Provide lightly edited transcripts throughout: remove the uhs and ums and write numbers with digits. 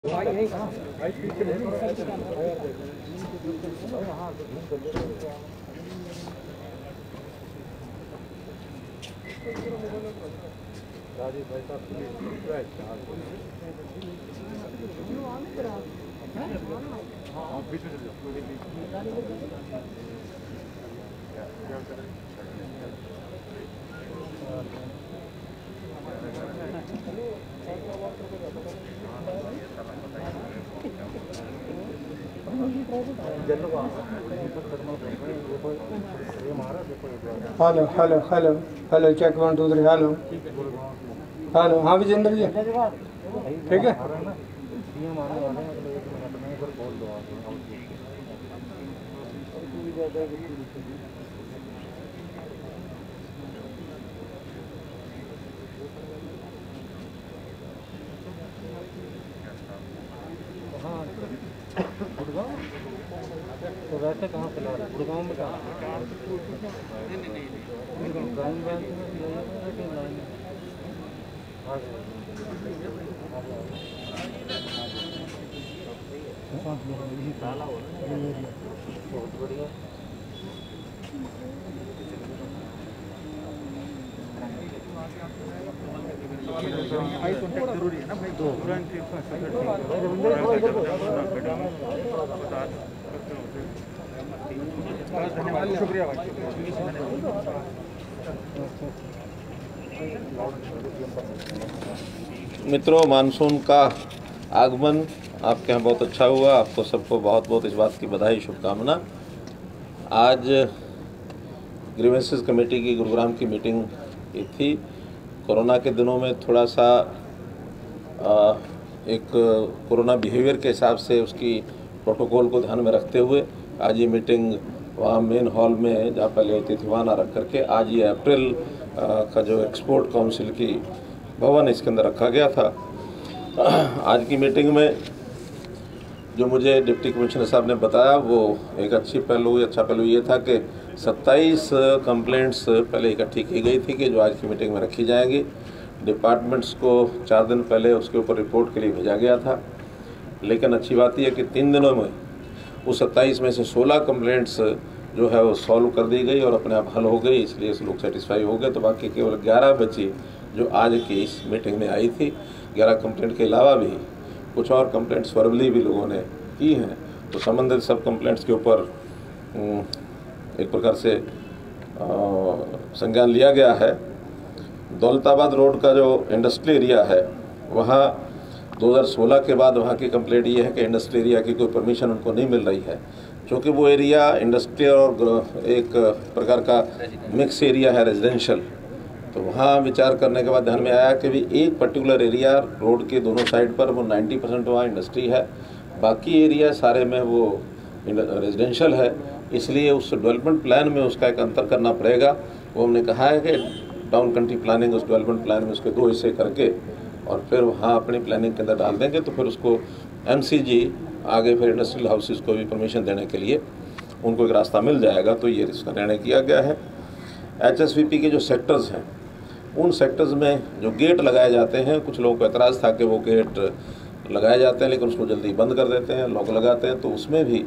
Hello hello hello hello check 1 2 3 hello hello. हाँ विजेंद्र जी ठीक है। तो वैसे कहाँ से ला रहे? गुड़गांव में कहाँ? ग्रामीण बैंक में बहुत बढ़िया। आई कॉन्टैक्ट जरूरी है ना भाई। शुक्रिया भाई। मित्रों, मानसून का आगमन आपके यहाँ बहुत अच्छा हुआ। आपको सबको बहुत बहुत इस बात की बधाई, शुभकामना। आज ग्रीवेंसेस कमेटी की गुरुग्राम की मीटिंग की थी। कोरोना के दिनों में थोड़ा सा एक कोरोना बिहेवियर के हिसाब से उसकी प्रोटोकॉल को ध्यान में रखते हुए आज ये मीटिंग वहाँ मेन हॉल में, जहाँ पहले होती थी वहाँ ना रख करके, आज ये अप्रैल का जो एक्सपोर्ट काउंसिल की भवन इसके अंदर रखा गया था। आज की मीटिंग में जो मुझे डिप्टी कमिश्नर साहब ने बताया वो एक अच्छा पहलू ये था कि 27 कंप्लेंट्स पहले इकट्ठी की गई थी कि जो आज की मीटिंग में रखी जाएंगी। डिपार्टमेंट्स को 4 दिन पहले उसके ऊपर रिपोर्ट के लिए भेजा गया था, लेकिन अच्छी बात यह है कि 3 दिनों में उस 27 में से 16 कंप्लेंट्स जो है वो सॉल्व कर दी गई और अपने आप हल हो गई, इसलिए लोग सेटिस्फाई हो गए। तो बाकी केवल 11 बची जो आज की इस मीटिंग में आई थी। 11 कंप्लेंट के अलावा भी कुछ और कंप्लेंट्स वर्बली भी लोगों ने की हैं, तो संबंधित सब कंप्लेंट्स के ऊपर एक प्रकार से संज्ञान लिया गया है। दौलताबाद रोड का जो इंडस्ट्रियल एरिया है, वहाँ 2016 के बाद वहाँ की कंप्लेंट ये है कि इंडस्ट्रियल एरिया की कोई परमिशन उनको नहीं मिल रही है, क्योंकि वो एरिया इंडस्ट्रियल और एक प्रकार का मिक्स एरिया है, रेजिडेंशियल। तो वहाँ विचार करने के बाद ध्यान में आया कि भी एक पर्टिकुलर एरिया रोड के दोनों साइड पर वो 90% वहाँ इंडस्ट्री है, बाकी एरिया सारे में वो रेजिडेंशियल है, इसलिए उस डेवलपमेंट प्लान में उसका एक अंतर करना पड़ेगा। वो हमने कहा है कि टाउन कंट्री प्लानिंग उस डेवलपमेंट प्लान में उसके 2 हिस्से करके और फिर वहाँ अपनी प्लानिंग के अंदर डाल देंगे, तो फिर उसको MCG आगे फिर इंडस्ट्रियल हाउसेस को भी परमिशन देने के लिए उनको एक रास्ता मिल जाएगा। तो ये इसका निर्णय किया गया है। HSVP के जो सेक्टर्स हैं, उन सेक्टर्स में जो गेट लगाए जाते हैं, कुछ लोगों को एतराज़ था कि वो गेट लगाए जाते हैं लेकिन उसको जल्दी बंद कर देते हैं, लॉक लगाते हैं। तो उसमें भी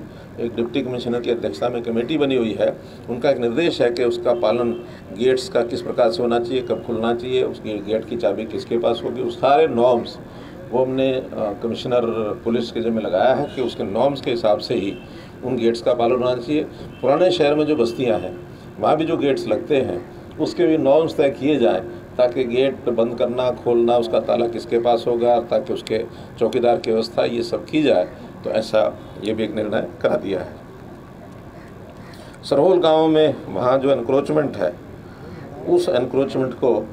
एक डिप्टी कमिश्नर की अध्यक्षता में कमेटी बनी हुई है। उनका एक निर्देश है कि उसका पालन गेट्स का किस प्रकार से होना चाहिए, कब खुलना चाहिए, उसकी गेट की चाबी किसके पास होगी, उस सारे नॉर्म्स वो हमने कमिश्नर पुलिस के जिम्मे लगाया है कि उसके नॉर्म्स के हिसाब से ही उन गेट्स का पालन होना चाहिए। पुराने शहर में जो बस्तियाँ हैं वहाँ भी जो गेट्स लगते हैं उसके भी नॉर्म्स तय किए जाएँ, ताकि गेट बंद करना खोलना उसका ताला किसके पास होगा, ताकि उसके चौकीदार की व्यवस्था ये सब की जाए। तो ऐसा ये भी एक निर्णय करा दिया है। सरहोल गांव में वहाँ जो एनक्रोचमेंट है, उस एनक्रोचमेंट को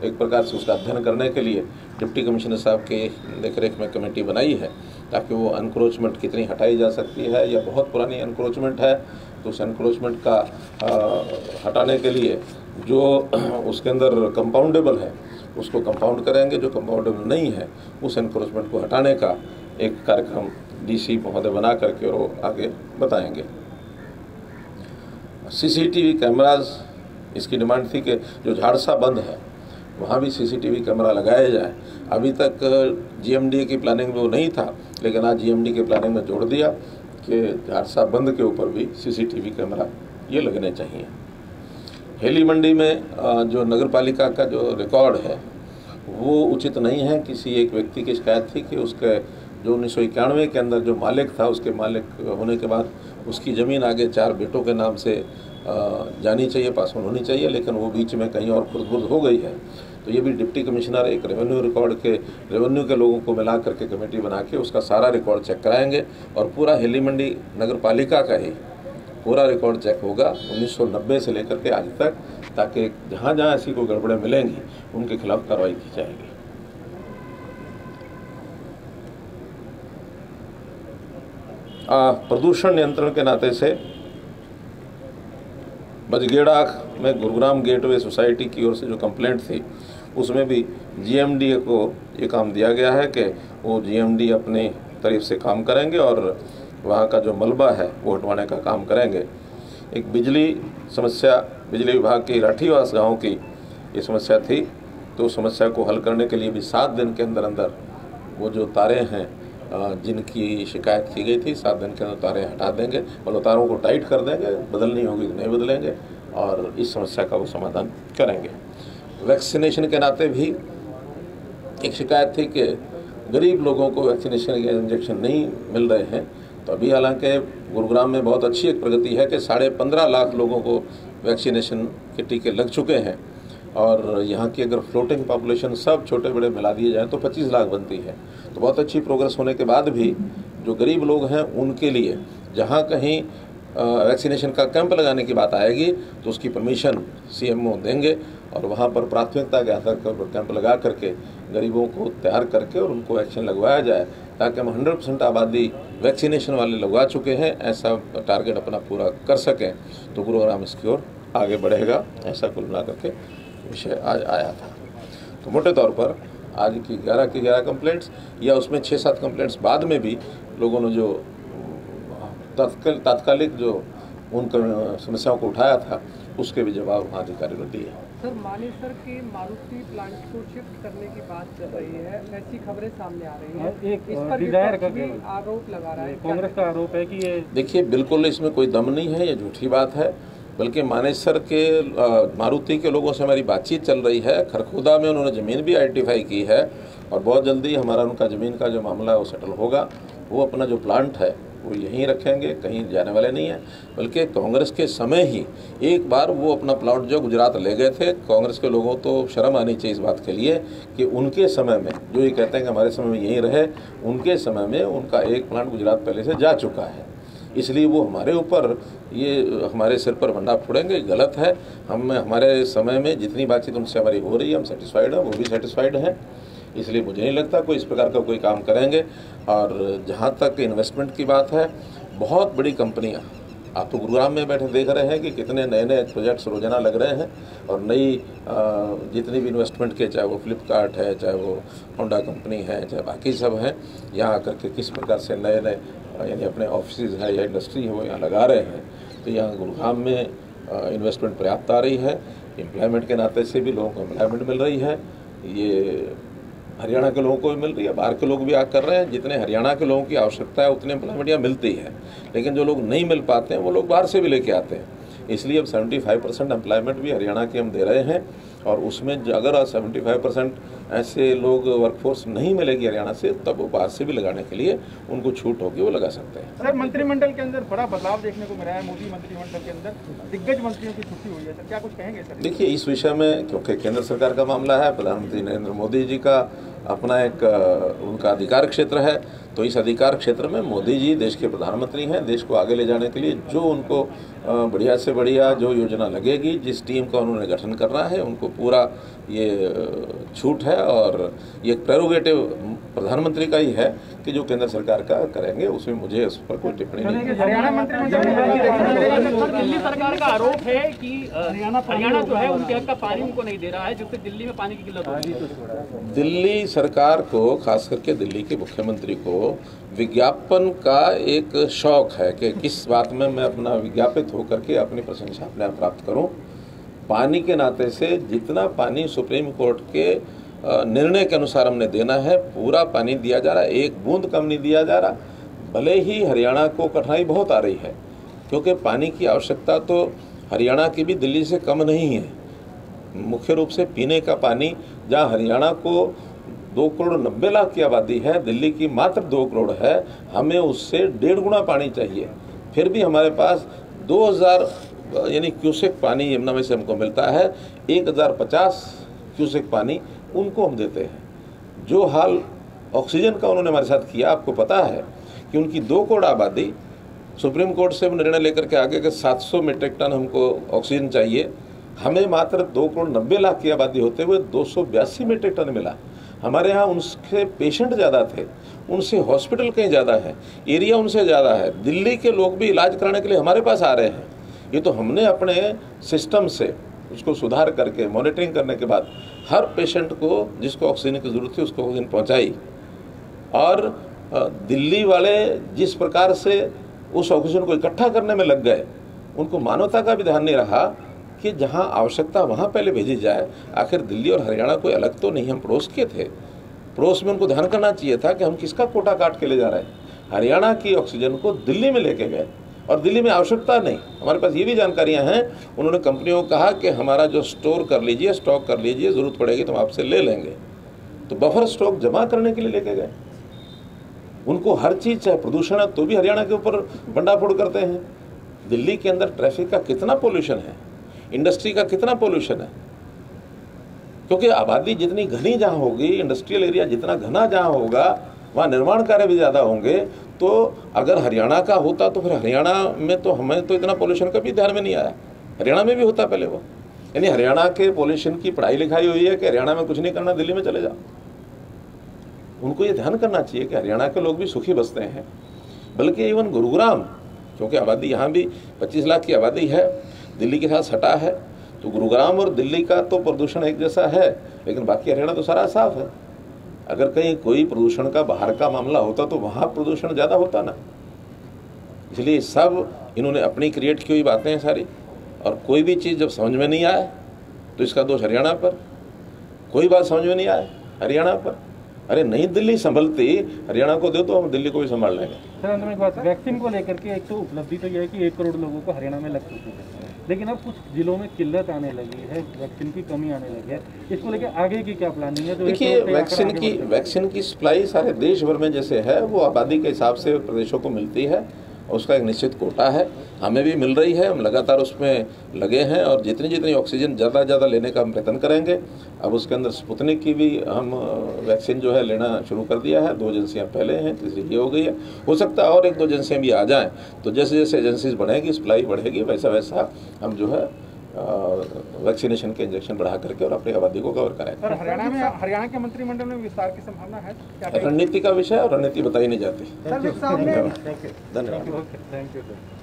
एक प्रकार से उसका अध्ययन करने के लिए डिप्टी कमिश्नर साहब के देखरेख में कमेटी बनाई है, ताकि वो एनक्रोचमेंट कितनी हटाई जा सकती है, या बहुत पुरानी एनक्रोचमेंट है तो उस एनक्रोचमेंट का हटाने के लिए जो उसके अंदर कंपाउंडेबल है उसको कंपाउंड करेंगे, जो कंपाउंडेबल नहीं है उस एनक्रोचमेंट को हटाने का एक कार्यक्रम DC महोदय बना करके और वो आगे बताएंगे। CCTV कैमराज, इसकी डिमांड थी कि जो झाड़सा बंद है वहाँ भी CCTV कैमरा लगाया जाए। अभी तक GMDA की प्लानिंग में वो नहीं था, लेकिन आज जीएमडी के प्लानिंग में जोड़ दिया कि झारसा बंद के ऊपर भी सीसीटीवी कैमरा ये लगने चाहिए। हेली मंडी में जो नगर पालिका का जो रिकॉर्ड है वो उचित नहीं है। किसी एक व्यक्ति की शिकायत थी कि उसके जो 1991 के अंदर जो मालिक था, उसके मालिक होने के बाद उसकी ज़मीन आगे 4 बेटों के नाम से जानी चाहिए, पास होनी चाहिए, लेकिन वो बीच में कहीं और खुर्द-बुर्द हो गई है। तो ये भी डिप्टी कमिश्नर एक रेवेन्यू रिकॉर्ड के रेवेन्यू के लोगों को मिला करके कमेटी बना के उसका सारा रिकॉर्ड चेक कराएंगे और पूरा हेली मंडी नगर पालिका का ही पूरा रिकॉर्ड चेक होगा 1990 से लेकर के आज तक, ताकि जहाँ जहाँ ऐसी कोई गड़बड़ें मिलेंगी उनके खिलाफ कार्रवाई की जाएगी। प्रदूषण नियंत्रण के नाते से बजगेड़ा में गुरुग्राम गेटवे सोसाइटी की ओर से जो कंप्लेंट थी उसमें भी जीएमडी को ये काम दिया गया है कि वो जीएमडी अपनी तरफ से काम करेंगे और वहाँ का जो मलबा है वो हटवाने का काम करेंगे। एक बिजली समस्या, बिजली विभाग की राठीवास गांव की ये समस्या थी, तो समस्या को हल करने के लिए भी 7 दिन के अंदर अंदर वो जो तारे हैं जिनकी शिकायत की गई थी 7 दिन के अंदर तारें हटा देंगे, मतलब तारों को टाइट कर देंगे, बदलनी होगी तो नहीं बदलेंगे और इस समस्या का वो समाधान करेंगे। वैक्सीनेशन के नाते भी एक शिकायत थी कि गरीब लोगों को वैक्सीनेशन के इंजेक्शन नहीं मिल रहे हैं, तो अभी हालांकि गुरुग्राम में बहुत अच्छी एक प्रगति है कि 15.5 लाख लोगों को वैक्सीनेशन के टीके लग चुके हैं और यहाँ की अगर फ्लोटिंग पॉपुलेशन सब छोटे बड़े मिला दिए जाएँ तो 25 लाख बनती है। तो बहुत अच्छी प्रोग्रेस होने के बाद भी जो गरीब लोग हैं उनके लिए जहाँ कहीं वैक्सीनेशन का कैंप लगाने की बात आएगी तो उसकी परमिशन सीएमओ देंगे और वहाँ पर प्राथमिकता के आधार पर कैंप लगा करके गरीबों को तैयार करके और उनको वैक्सीन लगवाया जाए, ताकि हम 100% आबादी वैक्सीनेशन वाले लगवा चुके हैं ऐसा टारगेट अपना पूरा कर सकें तो गुरुग्राम इसकी ओर आगे बढ़ेगा। ऐसा कुल मिला करके विषय आज आया था। तो मोटे तौर पर आज की 11 कंप्लेंट्स या उसमें 6-7 कंप्लेंट्स बाद में भी लोगों ने जो तात्कालिक जो उन समस्याओं को उठाया था उसके भी जवाब वहाँ अधिकारी ने दिए। सर, मानेसर के मारुति प्लांट को शिफ्ट करने की बात चल रही है, ऐसी खबरें सामने आ रही हैं। इस पर डिजायर का आरोप लगा रहा है, कांग्रेस का आरोप है कि ये देखिए बिल्कुल इसमें कोई दम नहीं है, ये झूठी बात है। बल्कि मानेसर के मारुति के लोगों से हमारी बातचीत चल रही है। खरखुदा में उन्होंने ज़मीन भी आइडेंटिफाई की है और बहुत जल्दी हमारा उनका ज़मीन का जो मामला है वो सेटल होगा। वो अपना जो प्लांट है वो यहीं रखेंगे, कहीं जाने वाले नहीं हैं। बल्कि कांग्रेस के समय ही एक बार वो अपना प्लांट जो गुजरात ले गए थे, कांग्रेस के लोगों तो शर्म आनी चाहिए इस बात के लिए कि उनके समय में जो ये कहते हैं कि हमारे समय में यहीं रहे, उनके समय में उनका एक प्लांट गुजरात पहले से जा चुका है। इसलिए वो हमारे ऊपर ये हमारे सिर पर भंडा फोड़ेंगे, गलत है। हम हमारे समय में जितनी बातचीत उनसे हमारी हो रही है हम सेटिस्फाइड हैं, वो भी सेटिस्फाइड हैं। इसलिए मुझे नहीं लगता कोई इस प्रकार का कोई काम करेंगे। और जहाँ तक इन्वेस्टमेंट की बात है, बहुत बड़ी कंपनियाँ आप तो गुरुग्राम में बैठे देख रहे हैं कि कितने नए नए प्रोजेक्ट्स रोजाना लग रहे हैं और नई जितनी भी इन्वेस्टमेंट के, चाहे वो फ्लिपकार्ट है, चाहे वो होंडा कंपनी है, चाहे बाकी सब हैं, यहाँ आकर के किस प्रकार से नए नए यानी अपने ऑफिस है या इंडस्ट्री है वो यहाँ लगा रहे हैं। तो यहाँ गुरुग्राम में इन्वेस्टमेंट पर्याप्त आ रही है। एम्प्लॉयमेंट के नाते से भी लोगों को एम्प्लॉयमेंट मिल रही है। ये हरियाणा के लोगों को भी मिल रही है, बाहर के लोग भी आ कर रहे हैं। जितने हरियाणा के लोगों की आवश्यकता है उतने एम्प्लॉयमेंट यहाँ मिलती है, लेकिन जो लोग नहीं मिल पाते हैं वो लोग बाहर से भी लेके आते हैं। इसलिए अब 75% एम्प्लॉयमेंट भी हरियाणा की हम दे रहे हैं और उसमें अगर 75% ऐसे लोग वर्कफोर्स नहीं मिलेगी हरियाणा से, तब वो बाहर से भी लगाने के लिए उनको छूट होगी, वो लगा सकते हैं। सर, मंत्रिमंडल के अंदर बड़ा बदलाव देखने को मिला है। मोदी मंत्रिमंडल के अंदर दिग्गज मंत्रियों की छुट्टी हुई है, सर क्या कुछ कहेंगे सर? देखिए इस विषय में क्योंकि केंद्र सरकार का मामला है, प्रधानमंत्री नरेंद्र मोदी जी का अपना एक उनका अधिकार क्षेत्र है, तो इस अधिकार क्षेत्र में मोदी जी देश के प्रधानमंत्री हैं। देश को आगे ले जाने के लिए जो उनको बढ़िया से बढ़िया जो योजना लगेगी, जिस टीम का उन्होंने गठन करना है, उनको पूरा ये छूट है और ये प्रेरोगेटिव प्रधानमंत्री का ही है कि जो केंद्र सरकार का करेंगे, उसमें मुझे उस पर कोई टिप्पणी नहीं है। हरियाणा मंत्रिमंडल दिल्ली सरकार का आरोप है कि हरियाणा जो है उनके हक का पानी उनको नहीं दे रहा है, जिससे दिल्ली में पानी की किल्लत हो रही है। दिल्ली सरकार को, खास करके दिल्ली के मुख्यमंत्री को विज्ञापन का एक शौक है कि किस बात में मैं अपना विज्ञापित होकर के अपनी प्रशंसा अपने आप प्राप्त करूं। पानी के नाते से जितना पानी सुप्रीम कोर्ट के निर्णय के अनुसार हमने देना है। पूरा पानी दिया जा रहा है, एक बूंद कम नहीं दिया जा रहा। भले ही हरियाणा को कठिनाई बहुत आ रही है, क्योंकि पानी की आवश्यकता तो हरियाणा की भी दिल्ली से कम नहीं है। मुख्य रूप से पीने का पानी, जहाँ हरियाणा को 2 करोड़ 90 लाख की आबादी है, दिल्ली की मात्र 2 करोड़ है, हमें उससे 1.5 गुना पानी चाहिए। फिर भी हमारे पास 2000 यानी क्यूसेक पानी यमुना में से हमको मिलता है, 1050 क्यूसेक पानी उनको हम देते हैं। जो हाल ऑक्सीजन का उन्होंने हमारे साथ किया, आपको पता है कि उनकी 2 करोड़ आबादी, सुप्रीम कोर्ट से निर्णय लेकर के आगे के 700 मीट्रिक टन हमको ऑक्सीजन चाहिए, हमें मात्र 2 करोड़ 90 लाख की आबादी होते हुए 282 मीट्रिक टन मिला। हमारे यहाँ उनसे पेशेंट ज़्यादा थे, उनसे हॉस्पिटल कहीं ज़्यादा है, एरिया उनसे ज़्यादा है, दिल्ली के लोग भी इलाज कराने के लिए हमारे पास आ रहे हैं। ये तो हमने अपने सिस्टम से उसको सुधार करके मॉनिटरिंग करने के बाद हर पेशेंट को जिसको ऑक्सीजन की ज़रूरत थी उसको ऑक्सीजन पहुँचाई। और दिल्ली वाले जिस प्रकार से उस ऑक्सीजन को इकट्ठा करने में लग गए, उनको मानवता का भी ध्यान नहीं रहा कि जहां आवश्यकता वहां पहले भेजी जाए। आखिर दिल्ली और हरियाणा कोई अलग तो नहीं, हम पड़ोस के थे। पड़ोस में उनको ध्यान करना चाहिए था कि हम किसका कोटा काट के ले जा रहे हैं। हरियाणा की ऑक्सीजन को दिल्ली में लेके गए और दिल्ली में आवश्यकता नहीं। हमारे पास ये भी जानकारियां हैं, उन्होंने कंपनियों को कहा कि हमारा जो स्टोर कर लीजिए, स्टॉक कर लीजिए, ज़रूरत पड़ेगी तो हम आपसे ले लेंगे। तो बफर स्टॉक जमा करने के लिए लेके गए। उनको हर चीज़, चाहे प्रदूषण है तो भी हरियाणा के ऊपर बंडाफोड़ करते हैं। दिल्ली के अंदर ट्रैफिक का कितना पोल्यूशन है, इंडस्ट्री का कितना पोल्यूशन है, क्योंकि आबादी जितनी घनी जहाँ होगी, इंडस्ट्रियल एरिया जितना घना जहाँ होगा, वहाँ निर्माण कार्य भी ज़्यादा होंगे। तो अगर हरियाणा का होता तो फिर हरियाणा में तो हमें तो इतना पोल्यूशन कभी ध्यान में नहीं आया। हरियाणा में भी होता पहले वो, यानी हरियाणा के पोल्यूशन की पढ़ाई लिखाई हुई है कि हरियाणा में कुछ नहीं करना, दिल्ली में चले जाओ। उनको ये ध्यान करना चाहिए कि हरियाणा के लोग भी सुखी बसते हैं। बल्कि इवन गुरुग्राम, क्योंकि आबादी यहाँ भी 25 लाख की आबादी है, दिल्ली के साथ सटा है, तो गुरुग्राम और दिल्ली का तो प्रदूषण एक जैसा है, लेकिन बाकी हरियाणा तो सारा साफ है। अगर कहीं कोई प्रदूषण का बाहर का मामला होता तो वहाँ प्रदूषण ज़्यादा होता ना। इसलिए सब इन्होंने अपनी क्रिएट की हुई बातें हैं सारी, और कोई भी चीज़ जब समझ में नहीं आए तो इसका दोष हरियाणा पर। कोई बात समझ में नहीं आए हरियाणा पर, अरे नहीं दिल्ली संभलती, हरियाणा को दे तो हम दिल्ली को भी संभाल लेंगे। सर अंत में एक बात, वैक्सीन को लेकर के एक तो उपलब्धि तो यह है कि 1 करोड़ लोगों को हरियाणा में लग चुकी है, लेकिन अब कुछ जिलों में किल्लत आने लगी है, वैक्सीन की कमी आने लगी है। इसको लेकर आगे की क्या प्लानिंग है? देखिए, वैक्सीन की सप्लाई सारे देश भर में जैसे है वो आबादी के हिसाब से प्रदेशों को मिलती है, उसका एक निश्चित कोटा है, हमें भी मिल रही है। हम लगातार उसमें लगे हैं और जितनी जितनी ऑक्सीजन ज़्यादा से ज़्यादा लेने का हम प्रयत्न करेंगे। अब उसके अंदर स्पुतनिक की भी हम वैक्सीन जो है लेना शुरू कर दिया है। 2 एजेंसियां पहले हैं, तीसरी ये हो गई है। हो सकता है और 1-2 एजेंसियां भी आ जाएं, तो जैसे जैसे एजेंसीज बढ़ेंगी, सप्लाई बढ़ेगी, वैसा वैसा हम जो है वैक्सीनेशन के इंजेक्शन बढ़ा करके और अपनी आबादी को कवर करेंगे। सर हरियाणा के मंत्रिमंडल में विस्तार की संभावना है? रणनीति का विषय और रणनीति बताई नहीं जाती। धन्यवाद। धन्यवाद।